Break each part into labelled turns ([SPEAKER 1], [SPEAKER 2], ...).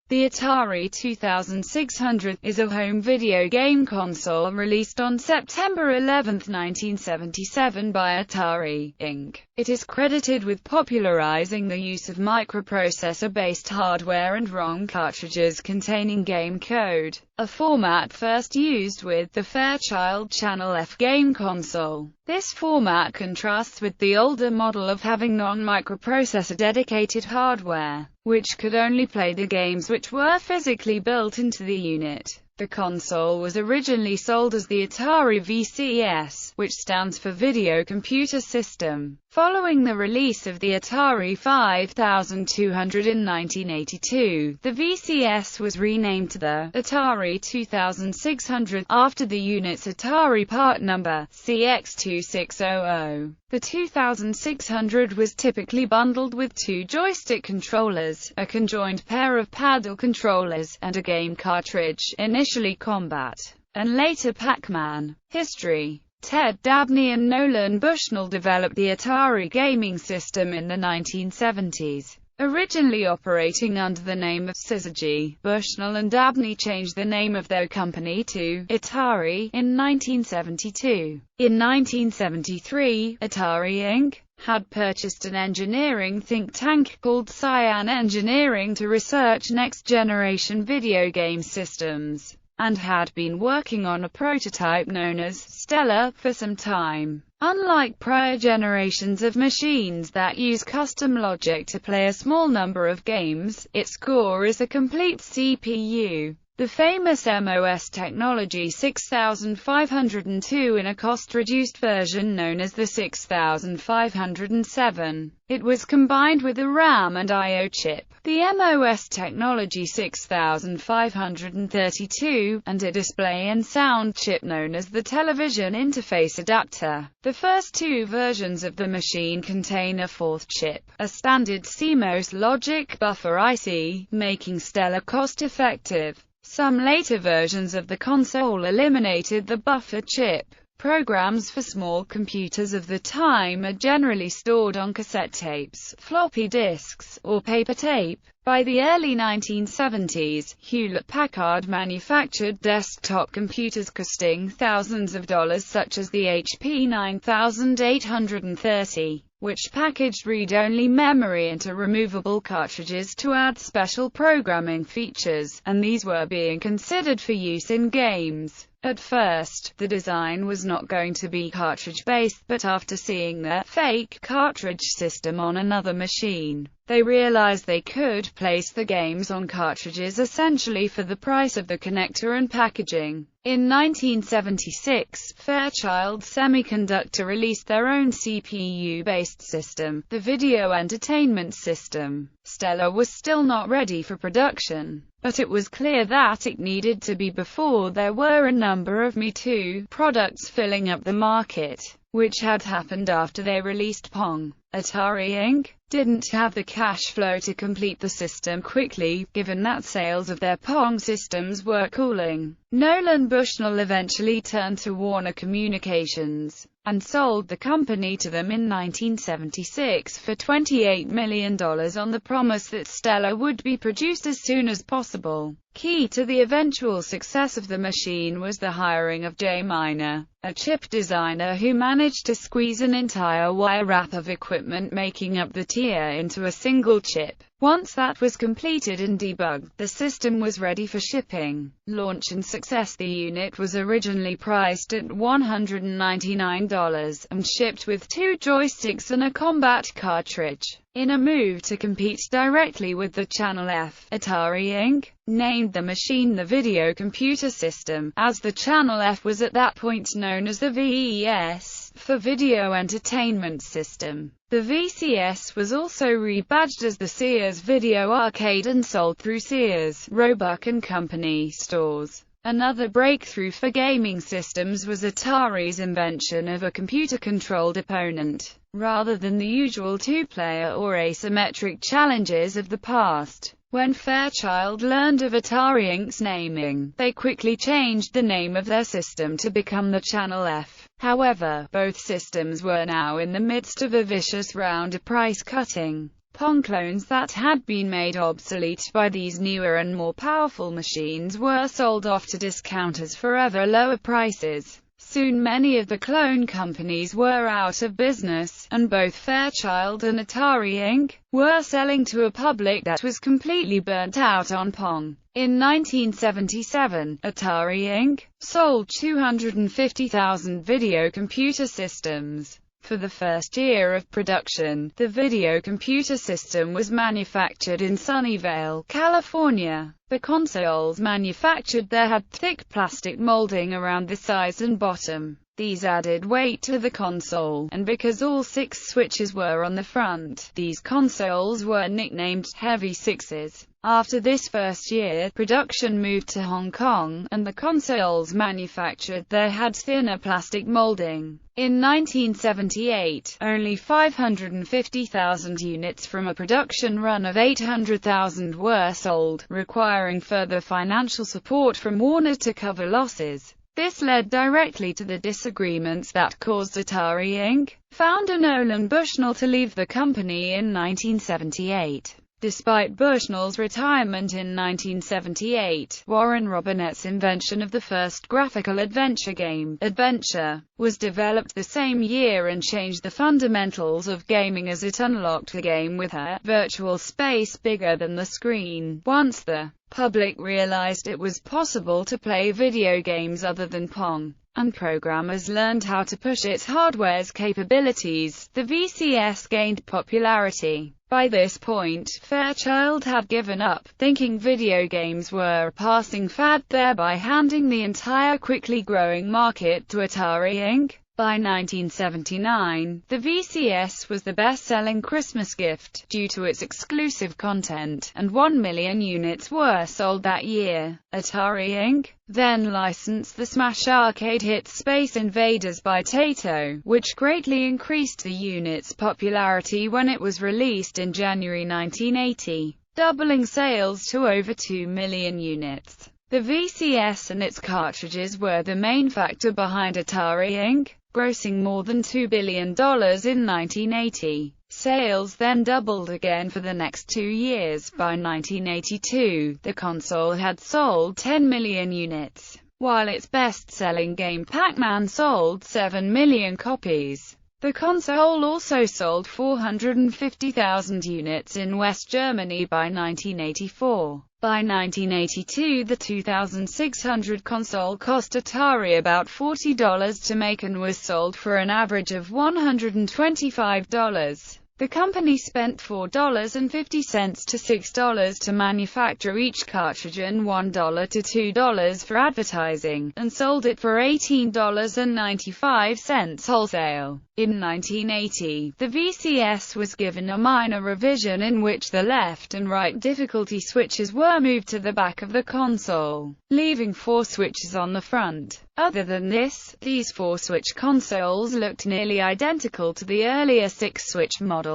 [SPEAKER 1] The Atari 2600 is a home video game console released on September 11, 1977 by Atari, Inc. It is credited with popularizing the use of microprocessor-based hardware and ROM cartridges containing game code, a format first used with the Fairchild Channel F game console. This format contrasts with the older model of having non-microprocessor dedicated hardware, which could only play the games which were physically built into the unit. The console was originally sold as the Atari VCS, which stands for Video Computer System. Following the release of the Atari 5200 in 1982, the VCS was renamed to the Atari 2600, after the unit's Atari part number, CX2600. The 2600 was typically bundled with two joystick controllers, a conjoined pair of paddle controllers, and a game cartridge, initially Combat, and later Pac-Man. History. Ted Dabney and Nolan Bushnell developed the Atari gaming system in the 1970s. Originally operating under the name of Syzygy, Bushnell and Dabney changed the name of their company to Atari in 1972. In 1973, Atari Inc. had purchased an engineering think tank called Cyan Engineering to research next-generation video game systems, and had been working on a prototype known as Stella for some time. Unlike prior generations of machines that use custom logic to play a small number of games, its core is a complete CPU. The famous MOS technology 6502 in a cost-reduced version known as the 6507. It was combined with a RAM and I/O chip, the MOS technology 6532, and a display and sound chip known as the television interface adapter. The first two versions of the machine contain a fourth chip, a standard CMOS logic buffer IC, making Stella cost-effective. Some later versions of the console eliminated the buffer chip. Programs for small computers of the time are generally stored on cassette tapes, floppy disks, or paper tape. By the early 1970s, Hewlett-Packard manufactured desktop computers costing thousands of dollars such as the HP 9830, which packaged read-only memory into removable cartridges to add special programming features, and these were being considered for use in games. At first, the design was not going to be cartridge-based, but after seeing the fake cartridge system on another machine, they realized they could place the games on cartridges essentially for the price of the connector and packaging. In 1976, Fairchild Semiconductor released their own CPU-based system, the Video Entertainment System. Stella was still not ready for production, but it was clear that it needed to be before there were a number of Me Too products filling up the market, which had happened after they released Pong. Atari Inc. didn't have the cash flow to complete the system quickly, given that sales of their Pong systems were cooling. Nolan Bushnell eventually turned to Warner Communications, and sold the company to them in 1976 for $28 million on the promise that Stella would be produced as soon as possible. Key to the eventual success of the machine was the hiring of Jay Miner, a chip designer who managed to squeeze an entire wire wrap of equipment making up the TIA into a single chip. Once that was completed and debugged, the system was ready for shipping. Launch and success. The unit was originally priced at $199, and shipped with two joysticks and a combat cartridge. In a move to compete directly with the Channel F, Atari Inc. named the machine the Video Computer System, as the Channel F was at that point known as the VES, for Video Entertainment System. The VCS was also rebadged as the Sears Video Arcade and sold through Sears, Roebuck and Company stores. Another breakthrough for gaming systems was Atari's invention of a computer-controlled opponent, rather than the usual two-player or asymmetric challenges of the past. When Fairchild learned of Atari Inc.'s naming, they quickly changed the name of their system to become the Channel F. However, both systems were now in the midst of a vicious round of price cutting. Pong clones that had been made obsolete by these newer and more powerful machines were sold off to discounters for ever lower prices. Soon many of the clone companies were out of business, and both Fairchild and Atari Inc. were selling to a public that was completely burnt out on Pong. In 1977, Atari Inc. sold 250,000 video computer systems. For the first year of production, the video computer system was manufactured in Sunnyvale, California. The consoles manufactured there had thick plastic molding around the sides and bottom. These added weight to the console, and because all 6 switches were on the front, these consoles were nicknamed Heavy Sixes. After this first year, production moved to Hong Kong, and the consoles manufactured there had thinner plastic molding. In 1978, only 550,000 units from a production run of 800,000 were sold, requiring further financial support from Warner to cover losses. This led directly to the disagreements that caused Atari Inc. founder Nolan Bushnell to leave the company in 1978. Despite Bushnell's retirement in 1978, Warren Robinette's invention of the first graphical adventure game, Adventure, was developed the same year and changed the fundamentals of gaming as it unlocked the game with a virtual space bigger than the screen. Once the public realized it was possible to play video games other than Pong, and programmers learned how to push its hardware's capabilities, the VCS gained popularity. By this point, Fairchild had given up, thinking video games were a passing fad, thereby handing the entire quickly growing market to Atari Inc. By 1979, the VCS was the best-selling Christmas gift, due to its exclusive content, and 1 million units were sold that year. Atari Inc. then licensed the smash arcade hit Space Invaders by Taito, which greatly increased the unit's popularity when it was released in January 1980, doubling sales to over 2 million units. The VCS and its cartridges were the main factor behind Atari Inc. grossing more than $2 billion in 1980. Sales then doubled again for the next 2 years. By 1982, the console had sold 10 million units, while its best-selling game Pac-Man sold 7 million copies. The console also sold 450,000 units in West Germany by 1984. By 1982, the 2600 console cost Atari about $40 to make and was sold for an average of $125. The company spent $4.50 to $6 to manufacture each cartridge and $1 to $2 for advertising, and sold it for $18.95 wholesale. In 1980, the VCS was given a minor revision in which the left and right difficulty switches were moved to the back of the console, leaving 4 switches on the front. Other than this, these 4-switch consoles looked nearly identical to the earlier 6-switch models.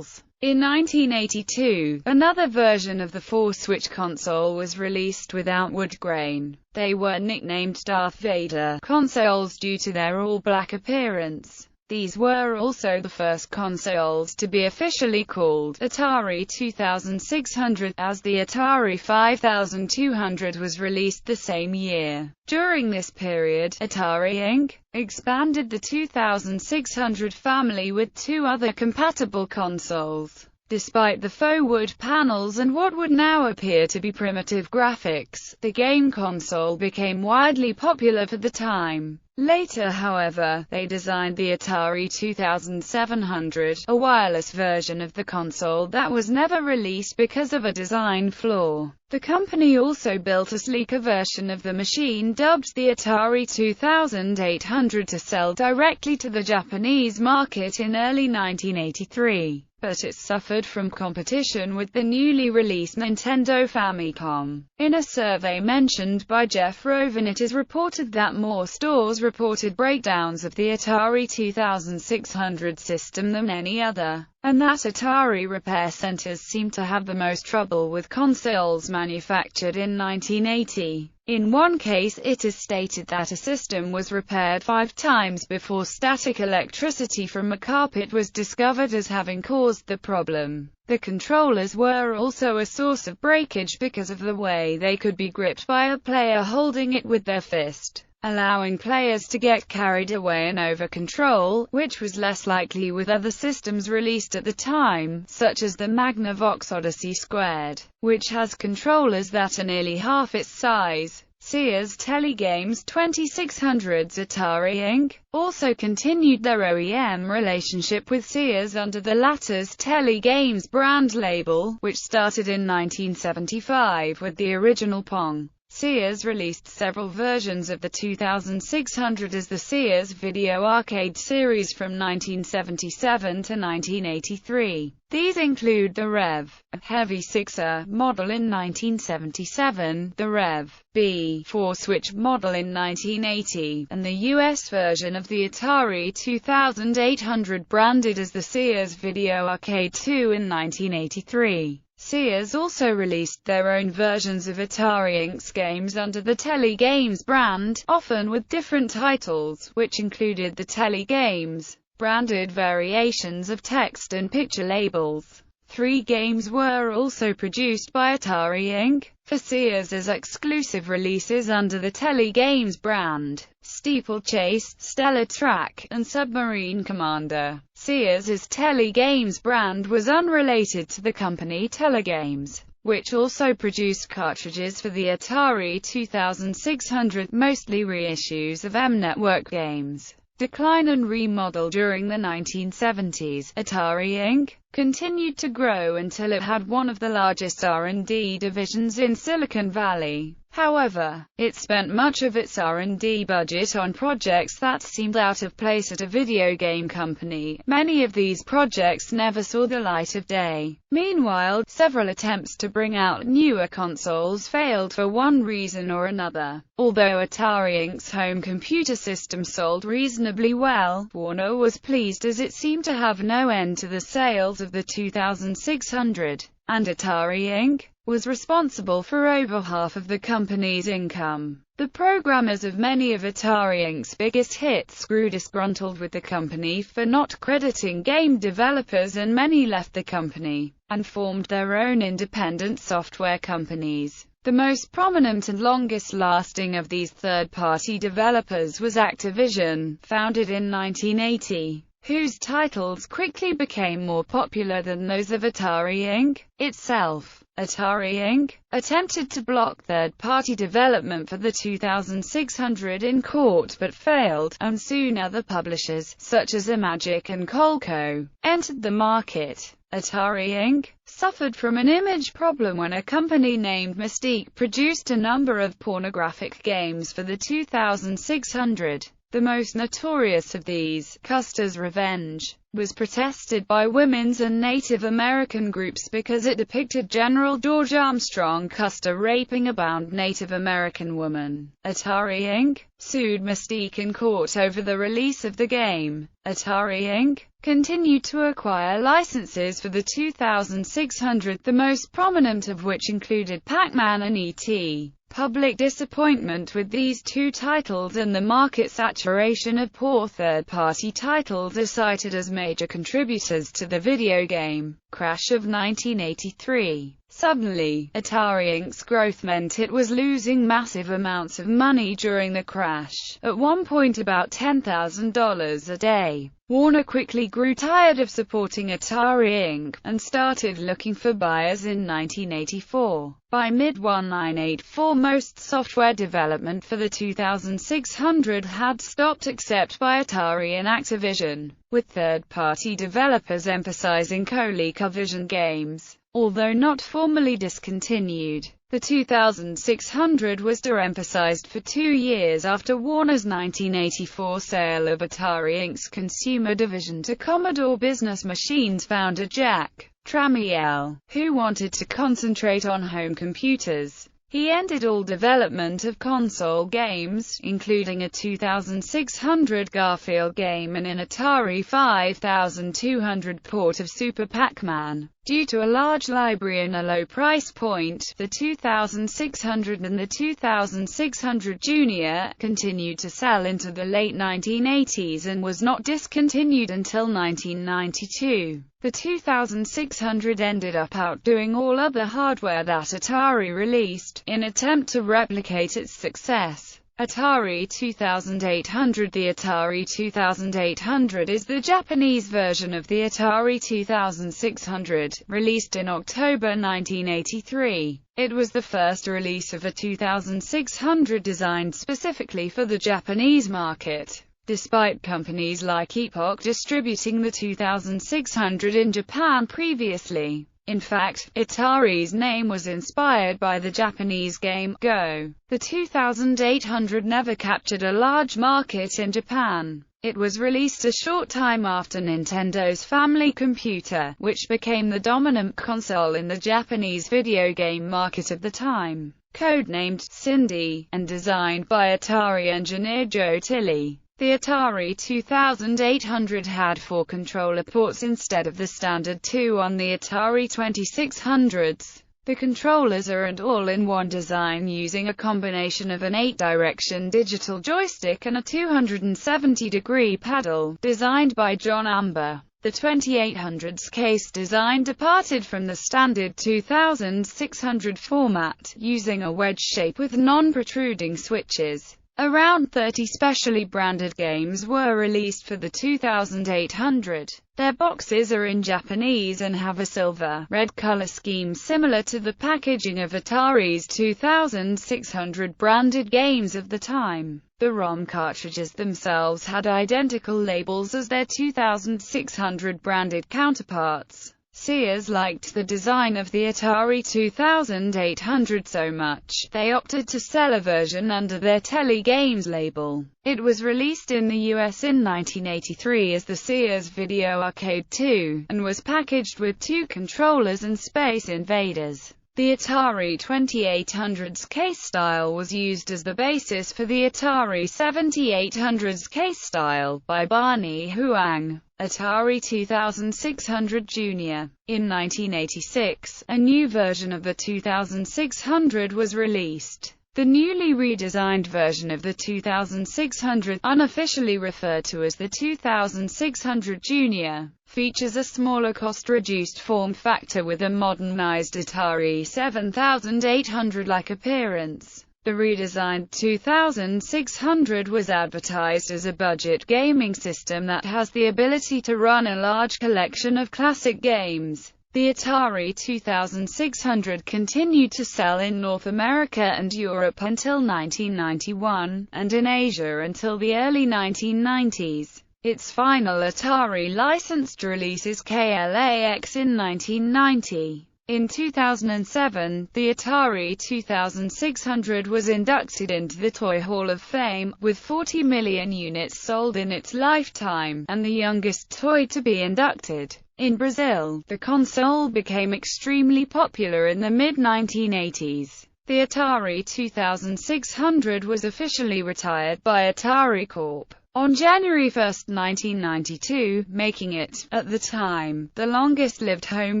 [SPEAKER 1] In 1982, another version of the 4-switch console was released without wood grain. They were nicknamed Darth Vader consoles due to their all-black appearance. These were also the first consoles to be officially called Atari 2600, as the Atari 5200 was released the same year. During this period, Atari Inc. expanded the 2600 family with 2 other compatible consoles. Despite the faux wood panels and what would now appear to be primitive graphics, the game console became widely popular for the time. Later, however, they designed the Atari 2700, a wireless version of the console that was never released because of a design flaw. The company also built a sleeker version of the machine dubbed the Atari 2800 to sell directly to the Japanese market in early 1983. But it suffered from competition with the newly released Nintendo Famicom. In a survey mentioned by Jeff Rovin, it is reported that more stores reported breakdowns of the Atari 2600 system than any other, and that Atari repair centers seemed to have the most trouble with consoles manufactured in 1980. In one case, it is stated that a system was repaired 5 times before static electricity from a carpet was discovered as having caused the problem. The controllers were also a source of breakage because of the way they could be gripped by a player holding it with their fist, allowing players to get carried away and over-control, which was less likely with other systems released at the time, such as the Magnavox Odyssey Squared, which has controllers that are nearly half its size. Sears Telegames 2600's Atari Inc. also continued their OEM relationship with Sears under the latter's Telegames brand label, which started in 1975 with the original Pong. Sears released several versions of the 2600 as the Sears Video Arcade series from 1977 to 1983. These include the Rev. Heavy Sixer model in 1977, the Rev. B. 4-switch model in 1980, and the US version of the Atari 2800 branded as the Sears Video Arcade 2 in 1983. Sears also released their own versions of Atari Inc.'s games under the Telegames brand, often with different titles, which included the Telegames branded variations of text and picture labels. 3 games were also produced by Atari Inc. for Sears as exclusive releases under the Telegames brand: Steeplechase, Stellar Track, and Submarine Commander. Sears's Telegames brand was unrelated to the company Telegames, which also produced cartridges for the Atari 2600, mostly reissues of M-Network games. Decline and remodel. During the 1970s, Atari Inc. continued to grow until it had one of the largest R&D divisions in Silicon Valley. However, it spent much of its R&D budget on projects that seemed out of place at a video game company. Many of these projects never saw the light of day. Meanwhile, several attempts to bring out newer consoles failed for one reason or another. Although Atari Inc.'s home computer system sold reasonably well, Warner was pleased as it seemed to have no end to the sales of the 2600, and Atari Inc. was responsible for over half of the company's income. The programmers of many of Atari Inc.'s biggest hits grew disgruntled with the company for not crediting game developers, and many left the company and formed their own independent software companies. The most prominent and longest-lasting of these third-party developers was Activision, founded in 1980. Whose titles quickly became more popular than those of Atari Inc. itself. Atari Inc. attempted to block third-party development for the 2600 in court but failed, and soon other publishers, such as Imagic and Coleco, entered the market. Atari Inc. suffered from an image problem when a company named Mystique produced a number of pornographic games for the 2600. The most notorious of these, Custer's Revenge, was protested by women's and Native American groups because it depicted General George Armstrong Custer raping a bound Native American woman. Atari Inc. sued Mystique in court over the release of the game. Atari Inc. continued to acquire licenses for the 2600, the most prominent of which included Pac-Man and E.T. Public disappointment with these two titles and the market saturation of poor third-party titles are cited as major contributors to the video game crash of 1983. Suddenly, Atari Inc.'s growth meant it was losing massive amounts of money during the crash, at one point about $10,000 a day. Warner quickly grew tired of supporting Atari Inc. and started looking for buyers in 1984. By mid-1984, most software development for the 2600 had stopped except by Atari and Activision, with third-party developers emphasizing ColecoVision games. Although not formally discontinued, the 2600 was de-emphasized for 2 years after Warner's 1984 sale of Atari Inc.'s consumer division to Commodore Business Machines founder Jack Tramiel, who wanted to concentrate on home computers. He ended all development of console games, including a 2600 Garfield game and an Atari 5200 port of Super Pac-Man. Due to a large library and a low price point, the 2600 and the 2600 Junior continued to sell into the late 1980s and was not discontinued until 1992. The 2600 ended up outdoing all other hardware that Atari released, in attempt to replicate its success. Atari 2800. The Atari 2800 is the Japanese version of the Atari 2600, released in October 1983. It was the first release of a 2600 designed specifically for the Japanese market. Despite companies like Epoch distributing the 2600 in Japan previously. In fact, Atari's name was inspired by the Japanese game Go. The 2800 never captured a large market in Japan. It was released a short time after Nintendo's Family Computer, which became the dominant console in the Japanese video game market of the time. Codenamed Cindy, and designed by Atari engineer Joe Tilley. The Atari 2800 had 4 controller ports instead of the standard 2 on the Atari 2600s. The controllers are an all-in-one design using a combination of an 8-direction digital joystick and a 270-degree paddle, designed by John Amber. The 2800's case design departed from the standard 2600 format, using a wedge shape with non-protruding switches. Around 30 specially branded games were released for the 2800. Their boxes are in Japanese and have a silver-red color scheme similar to the packaging of Atari's 2600 branded games of the time. The ROM cartridges themselves had identical labels as their 2600 branded counterparts. Sears liked the design of the Atari 2800 so much, they opted to sell a version under their Tele Games label. It was released in the US in 1983 as the Sears Video Arcade 2, and was packaged with 2 controllers and Space Invaders. The Atari 2800's case style was used as the basis for the Atari 7800's case style, by Barney Huang. Atari 2600 Junior. In 1986, a new version of the 2600 was released. The newly redesigned version of the 2600, unofficially referred to as the 2600 Junior, features a smaller cost-reduced form factor with a modernized Atari 7800-like appearance. The redesigned 2600 was advertised as a budget gaming system that has the ability to run a large collection of classic games. The Atari 2600 continued to sell in North America and Europe until 1991, and in Asia until the early 1990s. Its final Atari licensed release is KLAX in 1990. In 2007, the Atari 2600 was inducted into the Toy Hall of Fame, with 40 million units sold in its lifetime, and the youngest toy to be inducted. In Brazil, the console became extremely popular in the mid-1980s. The Atari 2600 was officially retired by Atari Corp. on January 1, 1992, making it, at the time, the longest-lived home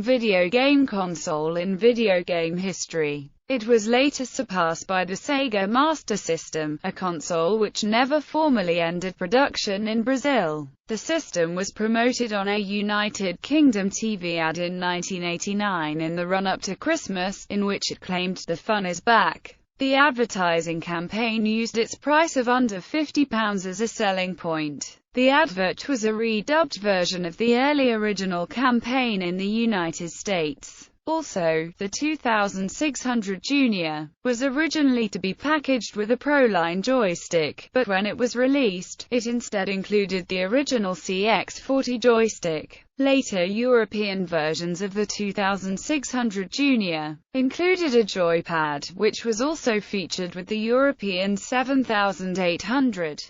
[SPEAKER 1] video game console in video game history. It was later surpassed by the Sega Master System, a console which never formally ended production in Brazil. The system was promoted on a United Kingdom TV ad in 1989 in the run-up to Christmas, in which it claimed "the fun is back." The advertising campaign used its price of under £50 as a selling point. The advert was a redubbed version of the early original campaign in the United States. Also, the 2600 Junior was originally to be packaged with a Proline joystick, but when it was released, it instead included the original CX40 joystick. Later European versions of the 2600 Junior included a joypad, which was also featured with the European 7800.